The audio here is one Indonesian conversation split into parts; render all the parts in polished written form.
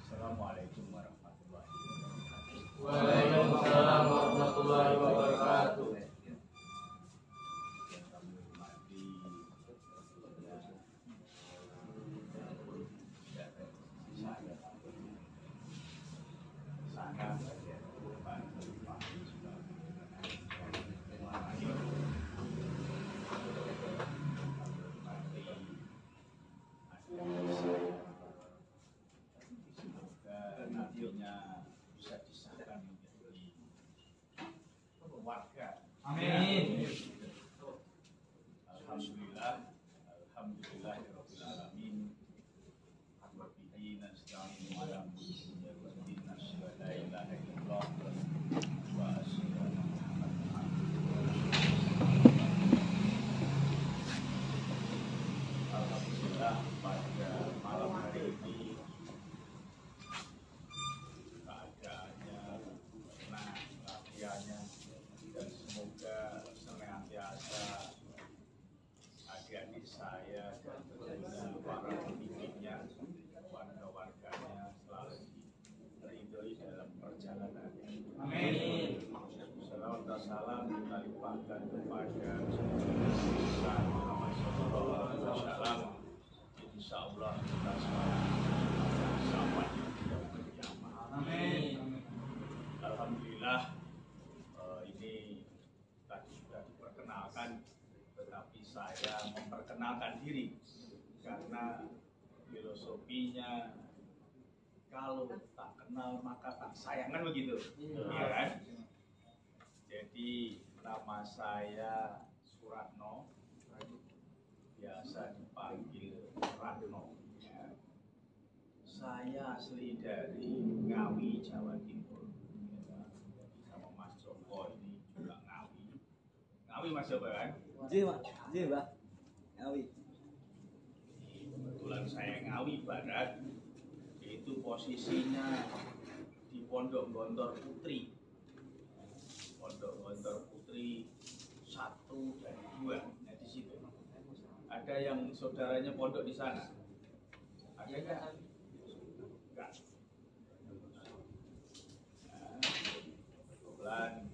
Assalamualaikum warahmatullahi wabarakatuh. Waalaikumsalam warahmatullahi wabarakatuh. Bisa disahkan menjadi warga. Amin. Alhamdulillah, alhamdulillahirabbil alamin. Wa bihi nasta'inu ala umuri dunya wa la ilaha illallah wa asyhadu anna Muhammadan abduhu. Alhamdulillah, pada malam hari ini keadaannya tenang, latihannya, dan semoga senantiasa adik-adik saya dan tentunya para pendidiknya, warga-warganya selalu diridhoi dalam perjalanan. Amin. Salawat dan salam kita limpahkan kepada Muhammad sallallahu alaihi wasallam. Insyaallah kita sama Amin. Alhamdulillah, ini tadi sudah diperkenalkan, tetapi saya memperkenalkan diri karena filosofinya kalau tak kenal maka tak sayang, kan begitu, ya kan? Jadi nama saya Suratno, biasa dipanggil Ratno. Ya. Saya asli dari Ngawi, Jawa Timur. Sama Mas Joko ini juga Ngawi. Ngawi Mas Joko kan? Iya, Mbak. Ngawi. Kebetulan saya Ngawi Barat, itu posisinya di Pondok Gontor Putri. Pondok Gontor Putri 1 dan 2. Nah di situ. Ada yang saudaranya pondok di sana? Ada nggak? Enggak. Nah, kebetulan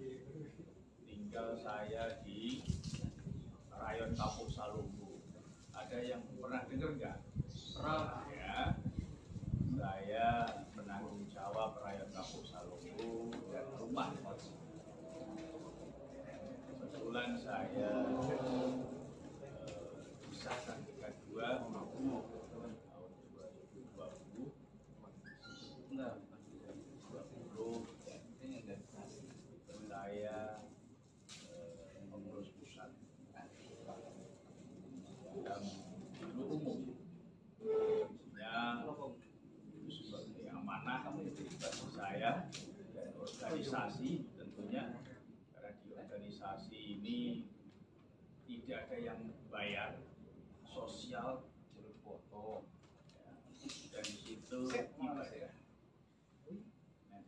tinggal saya di Rayon Kapuk Salumbu. Ada yang pernah dengar nggak? Pernah. Ya, saya menanggung jawab Rayon Kapuk Salumbu dan rumah. Kebetulan saya disahkan tingkat 2 tahun 2020. Saya pengurus pusat bidang ilmu umum. Ya, itu sebagai amanah bagi saya dan organisasi tentunya, karena di organisasi ini tidak ada yang bayar, sosial berfoto, ya. Dan di situ ibadah. Nah,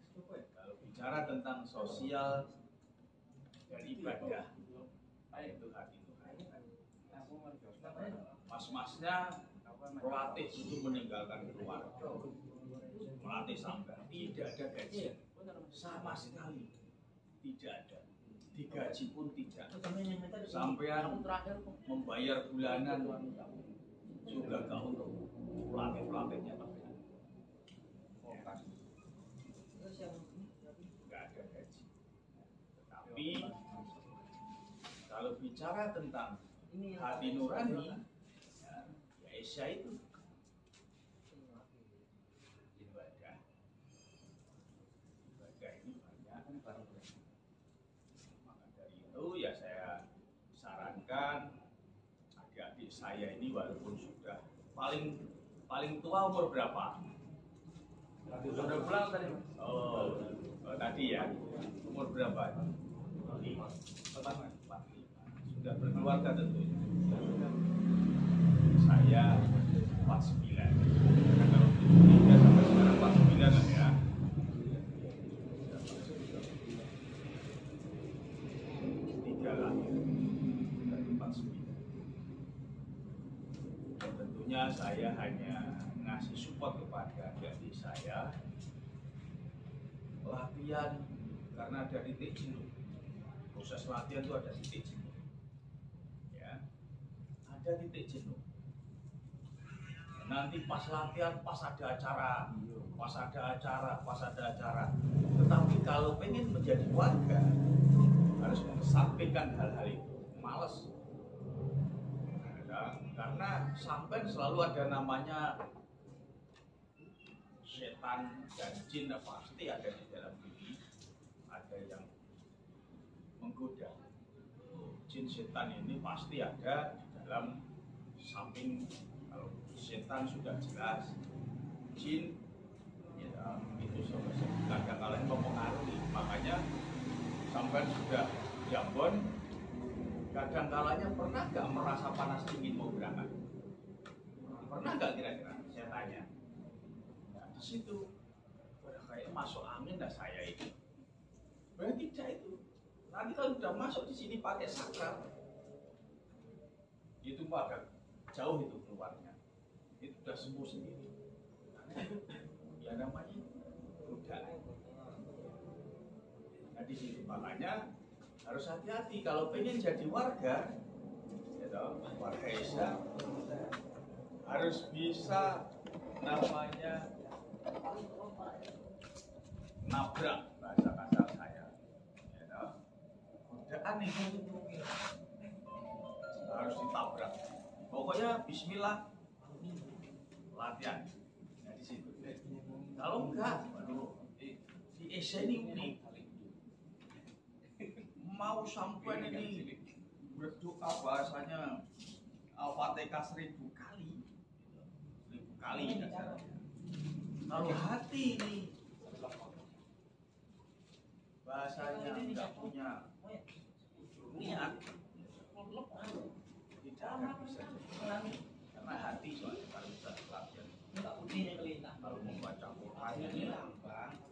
kalau bicara tentang sosial dan ibadah, itu hati nurani. Mas-masnya pelatih itu meninggalkan keluarga, melatih sampai tidak ada gaji sama sekali, tidak ada, digaji pun tidak, sampean membayar bulanan juga gak untuk pelatih-pelatihnya, nggak ada gaji. Tapi kalau bicara tentang hati nurani, ya Isya itu ibadah. Ibadah ini banyak. Maka dari itu ya saya sarankan adik-adik saya ini walaupun sudah paling tua umur berapa? Sudah pulang tadi, Mas? Oh, tadi ya. Umur berapa? 45. Sudah berkeluarga tentunya. Saya 49. Karena kalau 73 sampai sekarang 49 lah ya. Tiga lahir dari 49. Dan tentunya saya hanya ngasih support kepada adik saya. Latihan karena ada titik jenuh. Proses latihan itu ada titik jenuh. Ya, ada titik jenuh. Nanti pas latihan, pas ada acara. Tetapi kalau pengen menjadi warga, harus mengesampingkan hal-hal itu. Males. Karena sampai selalu ada namanya setan dan jin, pasti ada di dalam diri. Ada yang menggoda. Jin setan ini pasti ada di dalam samping. Kalau setan sudah jelas, jin ya, itu kadang-kadang mempengaruhi. Makanya sampai sudah jambon, kadang-kalanya pernah nggak merasa panas dingin mau berangkat? Pernah nggak kira-kira? Saya tanya. Nah, di situ kayak masuk angin dah saya itu. Berarti tidak itu. Nanti kalau sudah masuk di sini pakai sakral, itu agak jauh itu keluarnya. Itu sudah sembuh sendiri. Ya namanya godaan. Nah di situ makanya harus hati-hati kalau pengen jadi warga, ya warga Isya harus bisa namanya nabrak, bahasa kasar saya. Ya, godaan itu harus ditabrak. Pokoknya Bismillah, latihan. Nah, di situ. Kalau enggak, waduh, di Isya ini unik. Mau sampai ini berdoa bahasanya Al-Fatihah 1000 kali. 1000 kali. Kalau hati ini bahasanya enggak punya niat, tidak akan bisa jadi. Karena hati soalnya kalau bisa latihan. Kalau membaca Quran ini,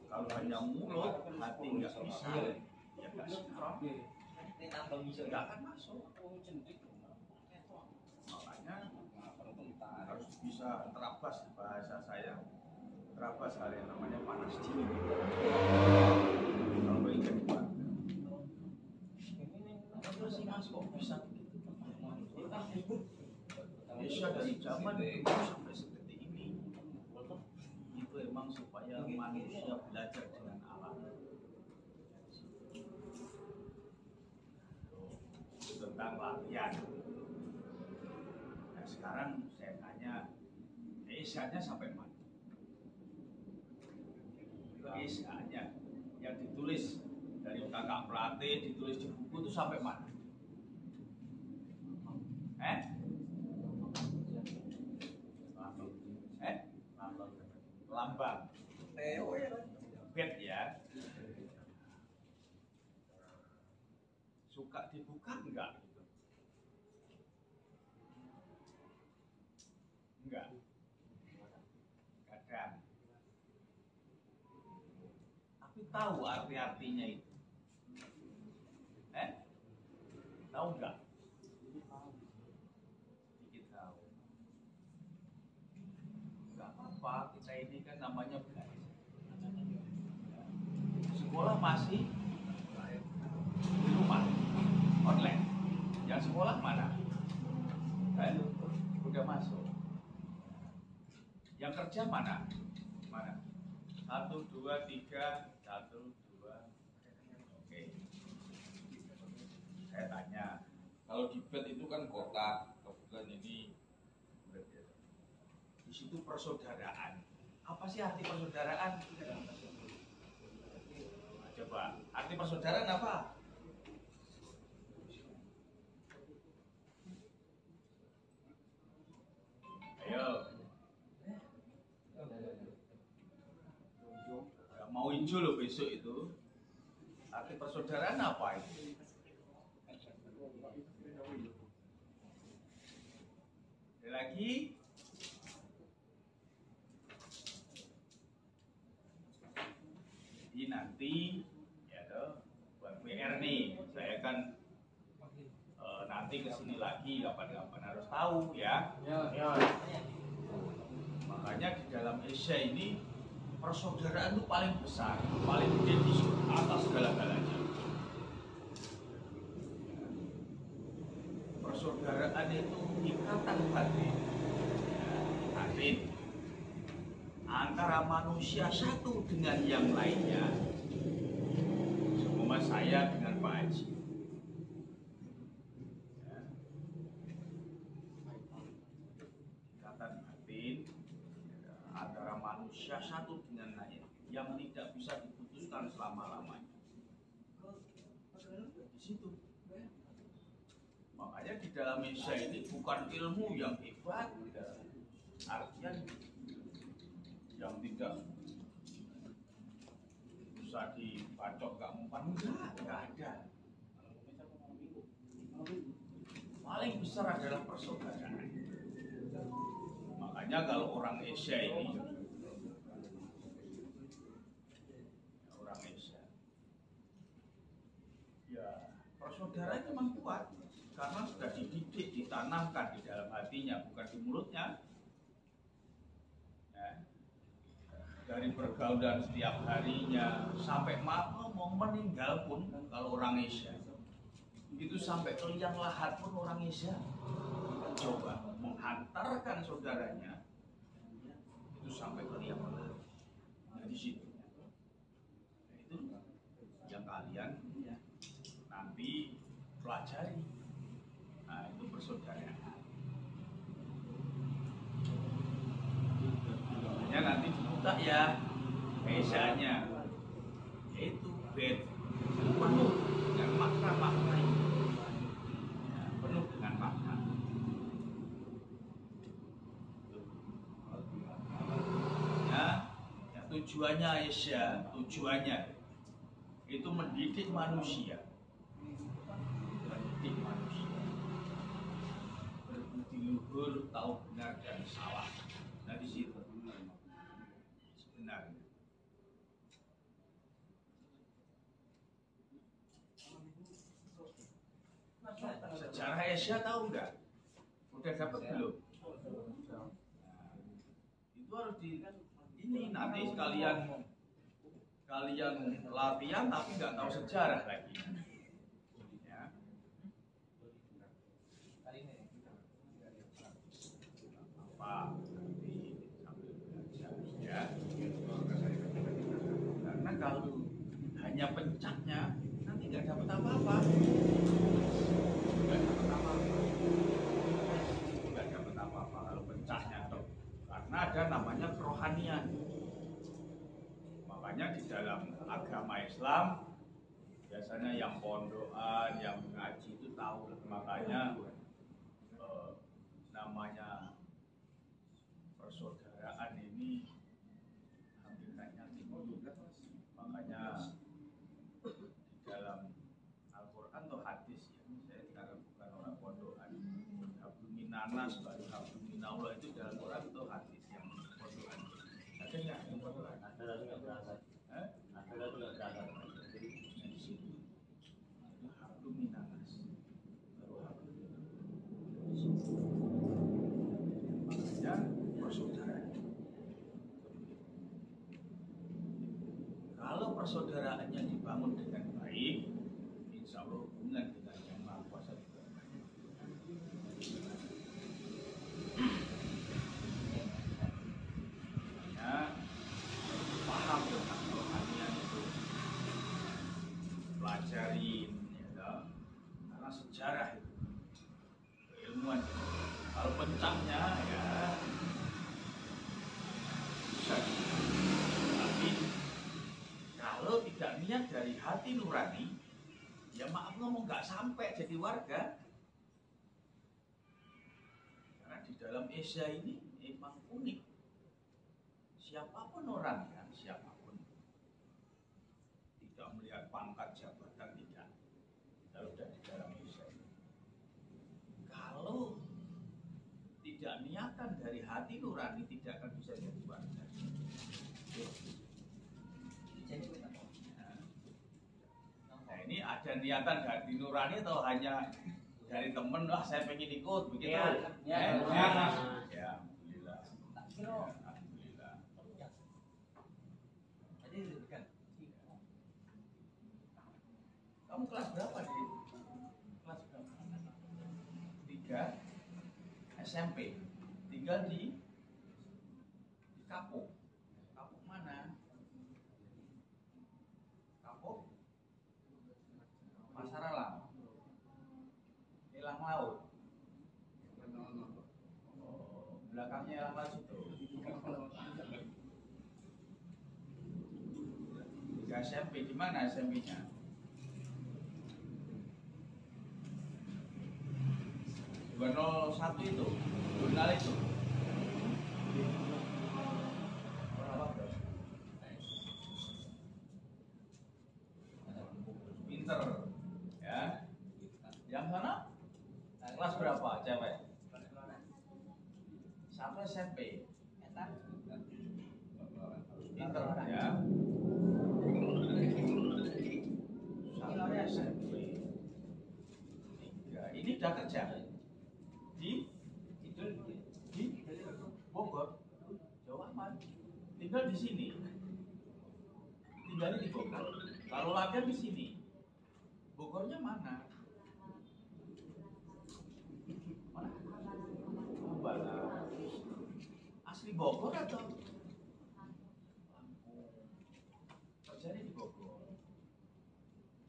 kalau hanya mulut, hati nggak bisa, ya nggak sinkron, nggak akan masuk. Makanya harus bisa terabas bahasa saya, terabas hal yang namanya panas dingin. Kalau ingin buat, apa sih mas kok bisa begitu? Indonesia dari zaman dulu sampai seperti ini itu emang supaya manusia belajar dengan alam. Tentang latihan. Nah sekarang saya tanya, Isyanya sampai mana? Isyanya yang ditulis dari kakak pelatih, ditulis di buku itu sampai mana? Lambang bed ya, suka dibuka enggak? Enggak, kadang. Tapi tahu arti-artinya itu? Tahu enggak? Sedikit tahu. Enggak apa-apa, kita ini kan namanya belajar. Sekolah masih di rumah, online. Yang sekolah mana? Udah masuk. Yang kerja mana? Mana? 1, 2, 3, 1, 2. Oke. Saya tanya, kalau di bed itu kan kotak, kebetulan ini itu persaudaraan. Apa sih arti persaudaraan? Coba, arti persaudaraan apa? Ayo. Ya, mau hijau loh besok itu. Arti persaudaraan apa itu? Ada lagi? Jadi nanti ya toh, buat PR nih, saya kan nanti kesini lagi kapan-kapan harus tahu ya. Makanya di dalam Asia ini persaudaraan itu paling besar, paling gede di atas segala-galanya. Persaudaraan itu ikatan batin, batin antara manusia satu dengan yang lainnya. Semua saya dengan Pak Haji. Ikatan batin antara manusia satu dengan lain yang tidak bisa diputuskan selama-lamanya. Di situ. Makanya di dalam Asia ini bukan ilmu yang hebat, artinya yang tidak bisa dibacok gak mempan, enggak ada. Paling besar adalah persaudaraan. Makanya kalau orang Asia ini, orang Asia, ya persaudaraan memang kuat karena sudah dididik, ditanamkan di dalam hatinya, bukan di mulutnya. Dari pergaulan setiap harinya sampai mau meninggal pun, kalau orang Asia itu sampai ke liang lahat pun orang Asia coba menghantarkan saudaranya itu sampai ke liang lahat. Nah, di situ nah, itu yang kalian nanti pelajari. Nah, itu persaudaraan. Nanti dibuka ya mesanya, yaitu bed penuh dengan makna-makna ini, ya, penuh dengan makna. Ya, tujuannya Asia, tujuannya itu mendidik manusia, berbudi luhur, tahu benar dan salah. Nah di situ. Sebenarnya sejarah Asia tahu nggak? Udah dapat belum? Nah, itu harus ini nanti kalian latihan tapi nggak tahu sejarah lagi. Ya. Apa? Karena kalau hanya pencaknya nanti nggak dapat apa-apa, nggak dapat apa-apa kalau pencaknya toh. Karena ada namanya kerohanian. Makanya di dalam agama Islam biasanya yang pondokan, yang ngaji itu tahu. Makanya namanya persaudaraan ini hakikatnya tinggi. Makanya di dalam Al-Quran atau hadis ya, saya karena bukan orang pondokan, Habluminanas, Habluminallah itu dalam Quran atau hadis yang pondokan. Ada nggak yang pondokan? Ada nggak berangkat? Ada nggak berangkat? Jadi di situ Habluminanas, baru Habluminanas. Makanya persaudaraan. Kalau persaudaraannya dibangun dengan baik, insya Allah hubungan dengan yang Maha Kuasa juga baik. Makanya paham tentang hati nurani, ya maaf ngomong nggak sampai jadi warga. Karena di dalam Esa ini emang unik. Siapapun orangnya, siapapun, tidak melihat pangkat jabatan, tidak. Kalau sudah di dalam Esa ini, kalau tidak niatan dari hati nurani, tidak akan bisa jadi warga. Nah, ini ada niatan dari nurani atau hanya dari temen, wah saya pengen ikut begitu? Ya. Ya, alhamdulillah. Alhamdulillah. Kamu kelas berapa sih? Kelas berapa? 3 SMP. Tinggal di Kapuk. Kapuk mana? Kapuk Masaralang. Elang Laut. Oh, belakangnya Elang Laut itu. 3 SMP, di mana SMP-nya? satu itu, jurnal itu. Pinter, ya. Yang sana? Kelas berapa, cewek? Sampai SMP. Pinter, ya. Sampai SMP. 3. Ini udah kerja di Bogor, Jawa Aman. Tinggal di sini. Tinggalnya di Bogor. Kalau latihan di sini. Bogornya mana? Mana? Hambalang. Asli Bogor atau Lampung? Kerjanya di Bogor.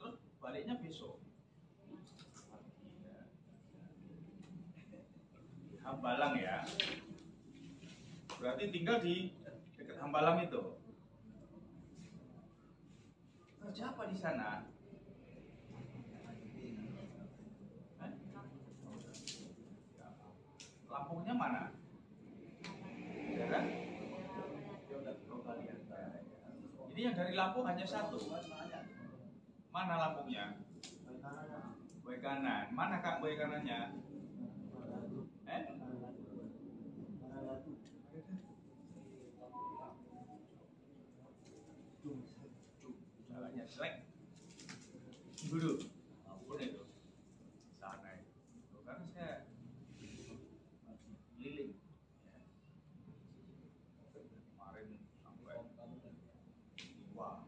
Terus baliknya besok. Hambalang ya. Berarti tinggal di dekat Hambalang itu. Kerja apa di sana? Lampungnya mana? Ya kan? Ini yang dari Lampung hanya satu. Mana Lampungnya? Boy kanan. Mana Kak boy kanannya? Caranya selek. Dulu. Ampun itu. Sana itu. Karena saya keliling. Ya. Kemarin sampai wah.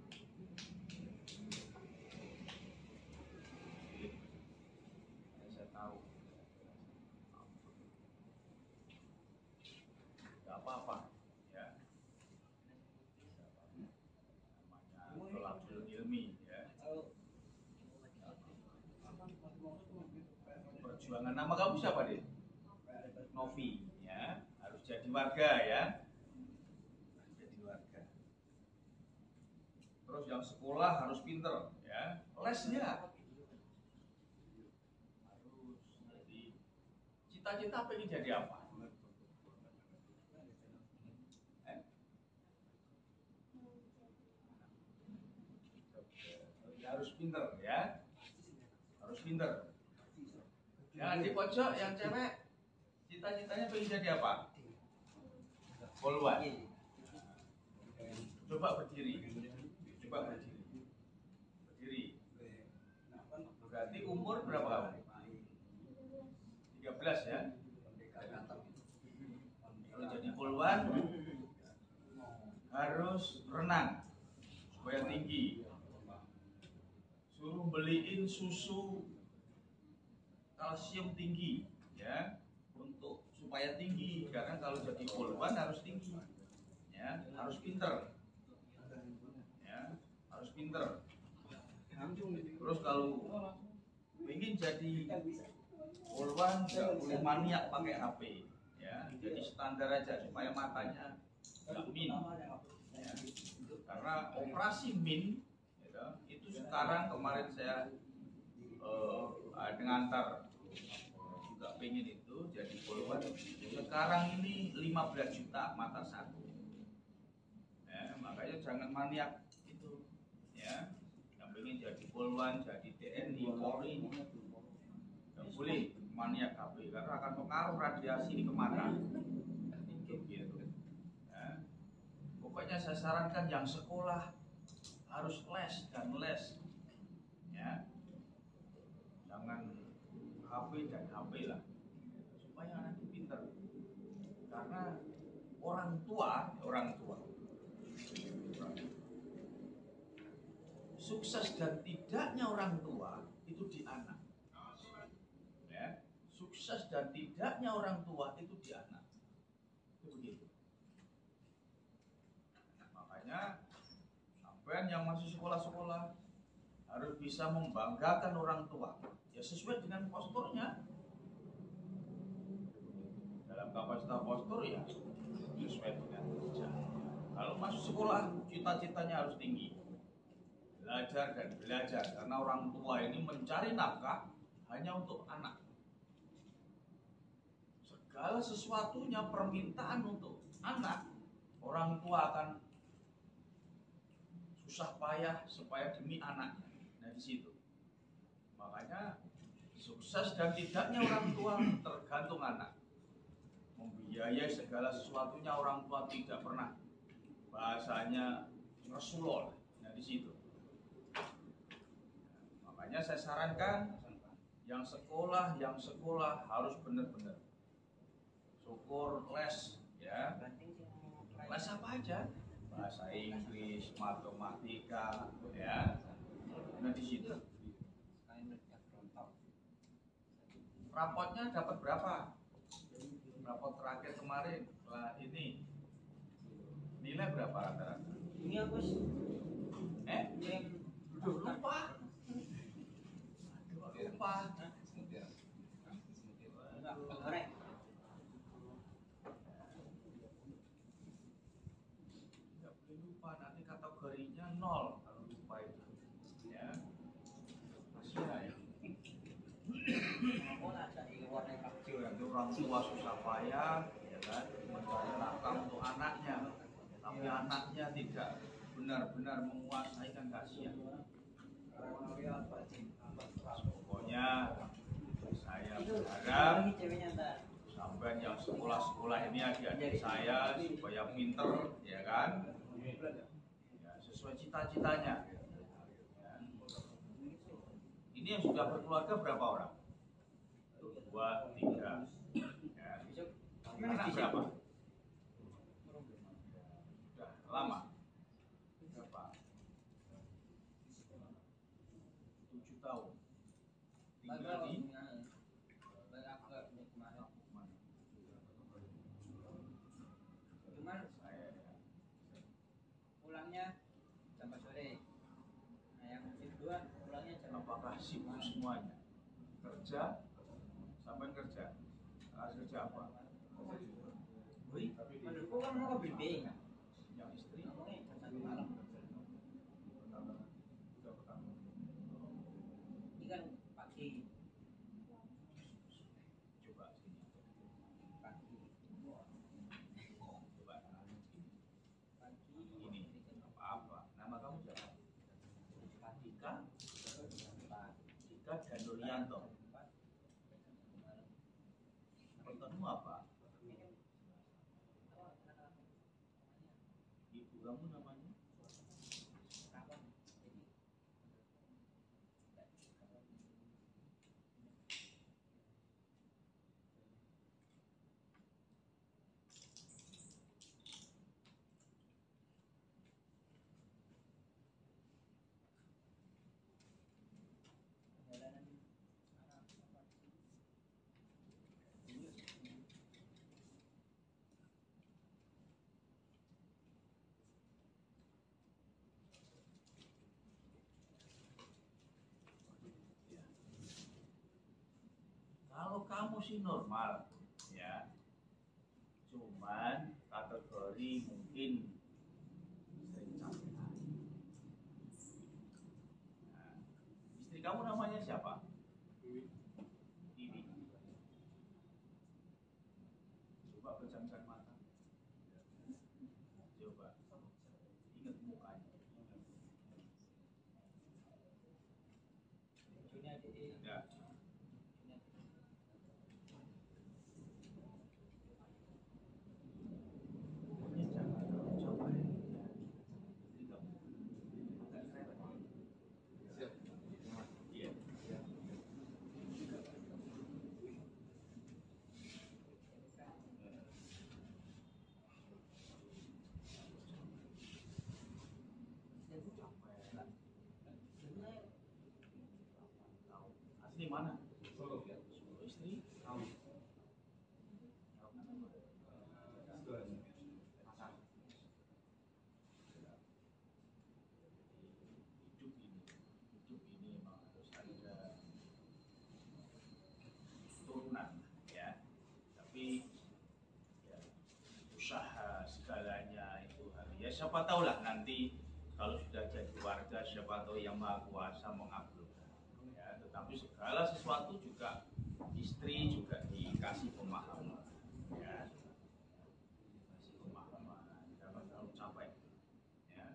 Saya tahu. Gak apa-apa. Ya. Namanya tolakul ilmi. Ya. Perjuangan. Nama kamu siapa, Dek? Novi, ya. Harus jadi warga, ya. Jadi warga. Terus yang sekolah harus pinter, ya. Lesnya harus jadi. Cita-cita pengen jadi apa? Harus pinter, ya. Harus pinter. Yang di pojok, yang cewek, cita-citanya pengen jadi apa? Polwan. Coba berdiri. Coba berdiri. Berdiri. Berarti umur berapa kamu? 13 ya. Kalau jadi polwan harus renang supaya tinggi. Suruh beliin susu kalsium tinggi, ya, untuk supaya tinggi. Karena kalau jadi polwan harus tinggi, ya, harus pinter, ya, harus pinter. Terus kalau ingin jadi polwan nggak boleh maniak pakai HP, ya, jadi standar aja supaya matanya nggak min, ya. Karena operasi min, ya, itu sekarang kemarin saya ngantar juga pengen itu jadi follower. Sekarang ini 15 juta mata satu. Makanya jangan maniak itu, ya. Yang pengen jadi polwan, jadi TNI, Polri, nggak boleh maniak HP karena akan pengaruh radiasi ini ke mata. Gitu. Ya. Pokoknya saya sarankan yang sekolah harus les dan les, ya. Jangan HP dan HP lah, supaya anak pintar. Karena orang tua sukses dan tidaknya orang tua itu di anak, ya. Sukses dan tidaknya orang tua itu di anak, itu begitu. Makanya sampean yang masih sekolah-sekolah harus bisa membanggakan orang tua, ya sesuai dengan posturnya. Dalam kapasitas postur ya sesuai dengan kerja. Kalau masuk sekolah cita-citanya harus tinggi, belajar dan belajar, karena orang tua ini mencari nafkah hanya untuk anak. Segala sesuatunya permintaan untuk anak, orang tua akan susah payah supaya demi anaknya. Nah di situ. Makanya sukses dan tidaknya orang tua tergantung anak. Membiayai segala sesuatunya orang tua tidak pernah, bahasanya ngesulol. Nah di situ. Makanya saya sarankan yang sekolah harus benar-benar syukur les, ya. Les apa aja? Bahasa Inggris, matematika, ya. Nah di situ. Rapotnya dapat berapa? Rapot terakhir kemarin, ini nilai berapa rata-rata? Ini apa sih? Lupa. Tidak boleh lupa, nanti kategorinya 0 kalau lupa itu, ya. Kasihan. Orang tua susah payah, ya kan, mencari nafkah untuk anaknya, tapi anaknya tidak benar-benar menguasai, kan kasihan. Pokoknya saya berharap sampai yang sekolah-sekolah ini adik-adik saya supaya pinter, ya kan, ya, sesuai cita-citanya. Ya. Ini yang sudah berkeluarga berapa orang? 2, 3. Ya. Anak berapa? Sudah lama. Berapa? 7 tahun. Tinggal di cuman pulangnya jam sore. Nah yang kedua pulangnya jam. Apakah sibuk semuanya? Kerja, sampai kerja. Harus kerja apa? Wih, Menurutku kan mau ke bimbing. yang istri Ngomongnya jam 1 malam. udah pertama. Ini kan pagi. Coba sini. Pagi. Coba Pagi. ini apa? Nama kamu siapa? Dika. Dika dan Nurianto. Bertemu apa? Ibu kamu namanya? Kalau kamu sih normal, ya. Cuman kategori mungkin sering capek. kamu namanya siapa? Iwi. Coba pejamkan mata. Coba ingat mukanya. Lucunya di Ya. Pokoknya jangan terlalu jauh ya. Jadi kamu agak cerewet. Siap. Iya. Asli mana? Solo. Solo istri? Tahu. Tahu nama? Sidoarjo. Makassar. Hidup ini memang harus ada turunan ya. Tapi ya, usaha segalanya itu harus ya siapa tahu lah nanti kalau sudah jadi keluarga siapa tahu yang Maha Kuasa mengabulkan ya. Tetapi segala sesuatu juga istri juga dikasih pemahaman ya, dikasih pemahaman jangan terlalu capek ya.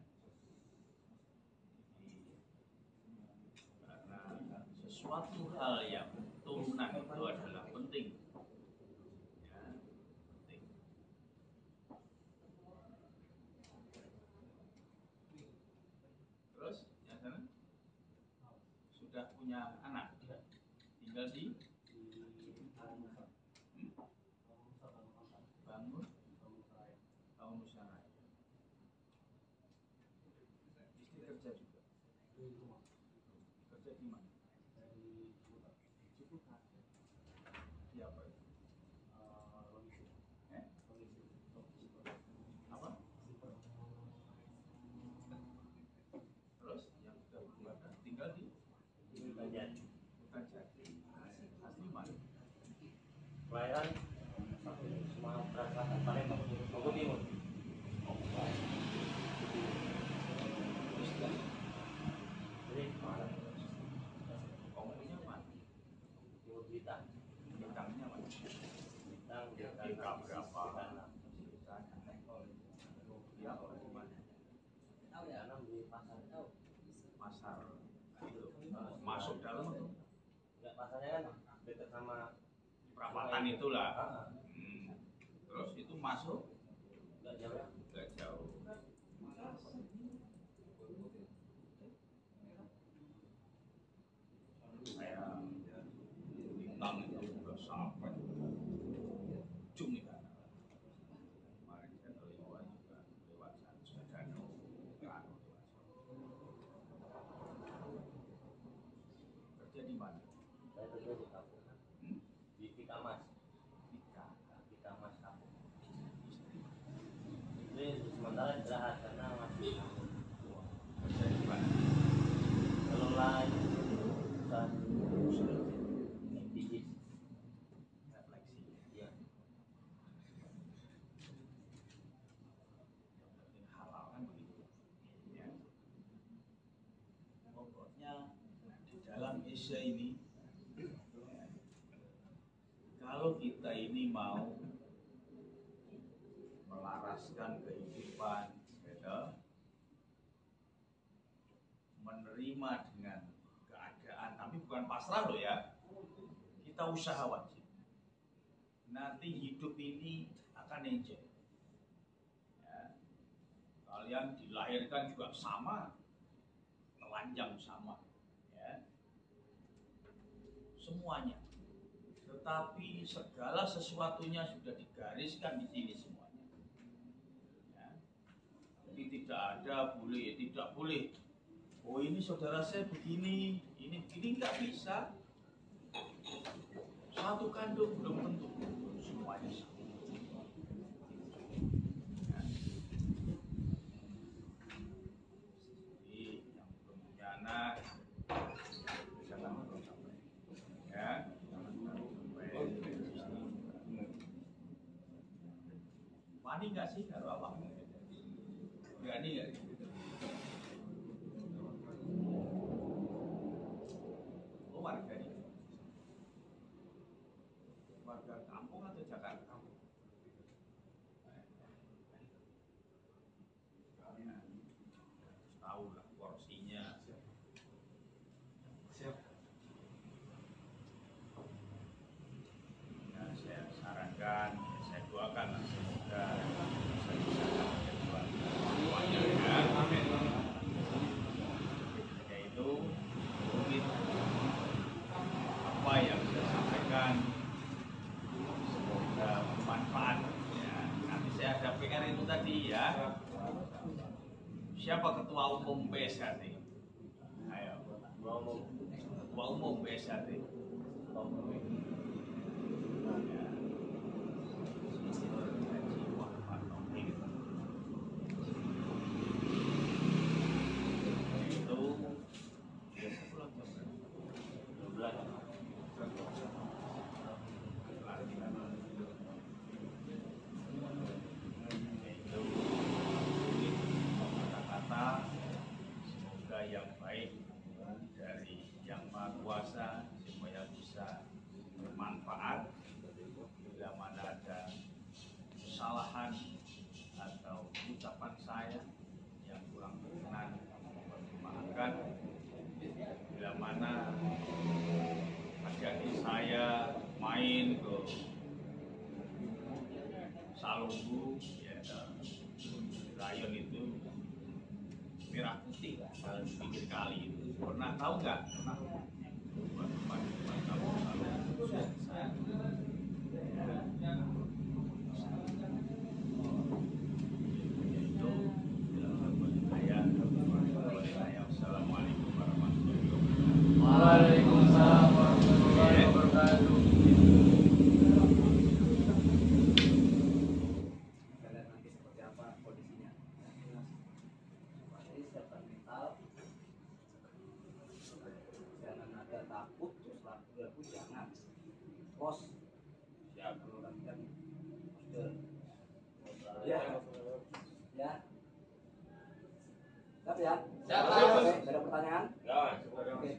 Jadi, karena sesuatu hal yang turunan itu adalah penting ya, penting. Terus yang sana sudah punya anak tinggal di Bangun Bangun Nusantara. Istri kerja juga. Kerja di mana? Ciputat. Di apa itu? Eh? Apa? Terus yang sudah berkeluarga tinggal di Banjir. Putrajaya. Asli mana? Kelahiran Sumatera Selatan, Palembang, Bogor Timur. Istri Jadi mana? komunya mana? Timur Blitar. Bintangnya mana? Bintang, Bintang berapa? Bintang Dia apa di mana? tahu ya? Tanam di pasar. Tahu. Pasar itu masuk dalam itu Enggak, pasarnya kan dekat sama perapatan itulah. Ah, Terus itu masuk enggak jauh ya. nggak jauh. Saya bintang itu sudah sampai ujung di sana. Kemarin saya ke Liwa juga lewat sana sudah danau lewat sana. Kerja di mana? Saya kerja di kampung. Di Tikamas. Tika. Tikamas kampung. Istri. Ini sementara istirahat karena masih Kerja di mana? kelola usaha bisnis. Refleksi. Ya. Yang penting halal kan begitu. Ya. Pokoknya di dalam Asia ini ya, kalau kita ini mau melaraskan kehidupan ya, menerima dengan keadaan tapi bukan pasrah loh ya, kita usaha wajib nanti hidup ini akan enjoy ya. Kalian dilahirkan juga sama, telanjang sama ya, semuanya, tetapi segala sesuatunya sudah digariskan di sini semuanya ya. Jadi tidak ada boleh tidak boleh, oh ini saudara saya begini, ini nggak bisa. Satu kandung belum tentu semuanya sama. Ya. Jadi yang belum punya anak jangan terlalu sampai, ya jangan terlalu sampai. Wani nggak sih kalau abang? Berani nggak? warga ini? Warga kampung atau Jakarta? Ya, tahu lah porsinya. Siap. Ya, saya sarankan, saya doakan lah semoga bisa disahkan semuanya ya. Amin. Yaitu mungkin apa yang saya sampaikan semoga bermanfaat ya. Nanti saya ada PR itu tadi ya. Siapa ketua umum PSHT? Ayo, ketua umum PSHT. Ya. Haji Muhammad Taufik. Itu biasa pulang jam berapa? 12. Itu kata-kata semoga yang baik dari Yang Maha Kuasa supaya bisa bermanfaat. Bila mana ada kesalahan atau ucapan saya yang kurang berkenan, maafkan. Bila mana adik saya main ke Salunggu, ya, rayon itu merah putih kalau di pinggir kali itu. Pernah tahu nggak? Pernah? Teman-teman tahu Salunggu? Saya. Itu saya. Assalamualaikum warahmatullahi wabarakatuh. Waalaikumsalam warahmatullahi wabarakatuh. Kita lihat nanti seperti apa kondisinya. Jadi siapkan mental, jangan ada takut terus ragu jangan. Bos, Siap. kalau kan ya, ya. Siap ya? Siap. Oke, ada pertanyaan? Ya, Oke.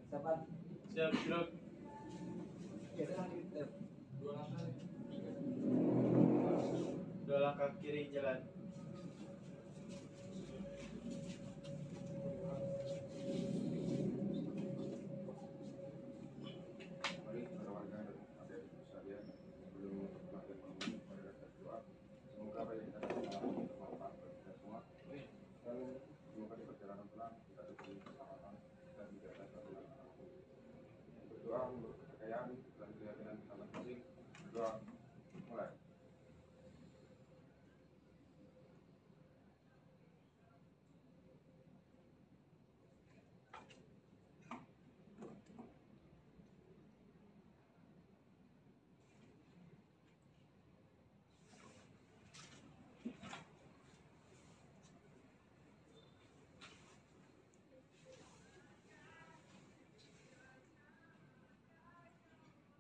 Siapa? Siap, Bro. Oke, nanti kita Dua langkah kiri jalan. Mari para warga dan adik sekalian, sebelum pelatihan ini, mari kita berdoa. Semoga apa yang kita lakukan bermanfaat bagi kita semua. Dan semoga di perjalanan pulang kita diberi keselamatan dan tidak ada kerugian apapun. Berdoa menurut kepercayaan dan keyakinan kita masing-masing. Berdoa mulai.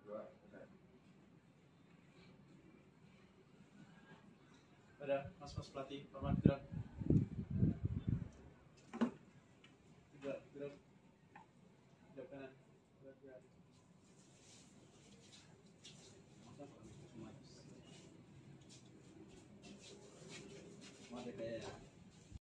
Berdoa selesai. Ada mas pelatih, hormat gerak. Gerak, gerak. Gerak kanan. Gerak, gerak.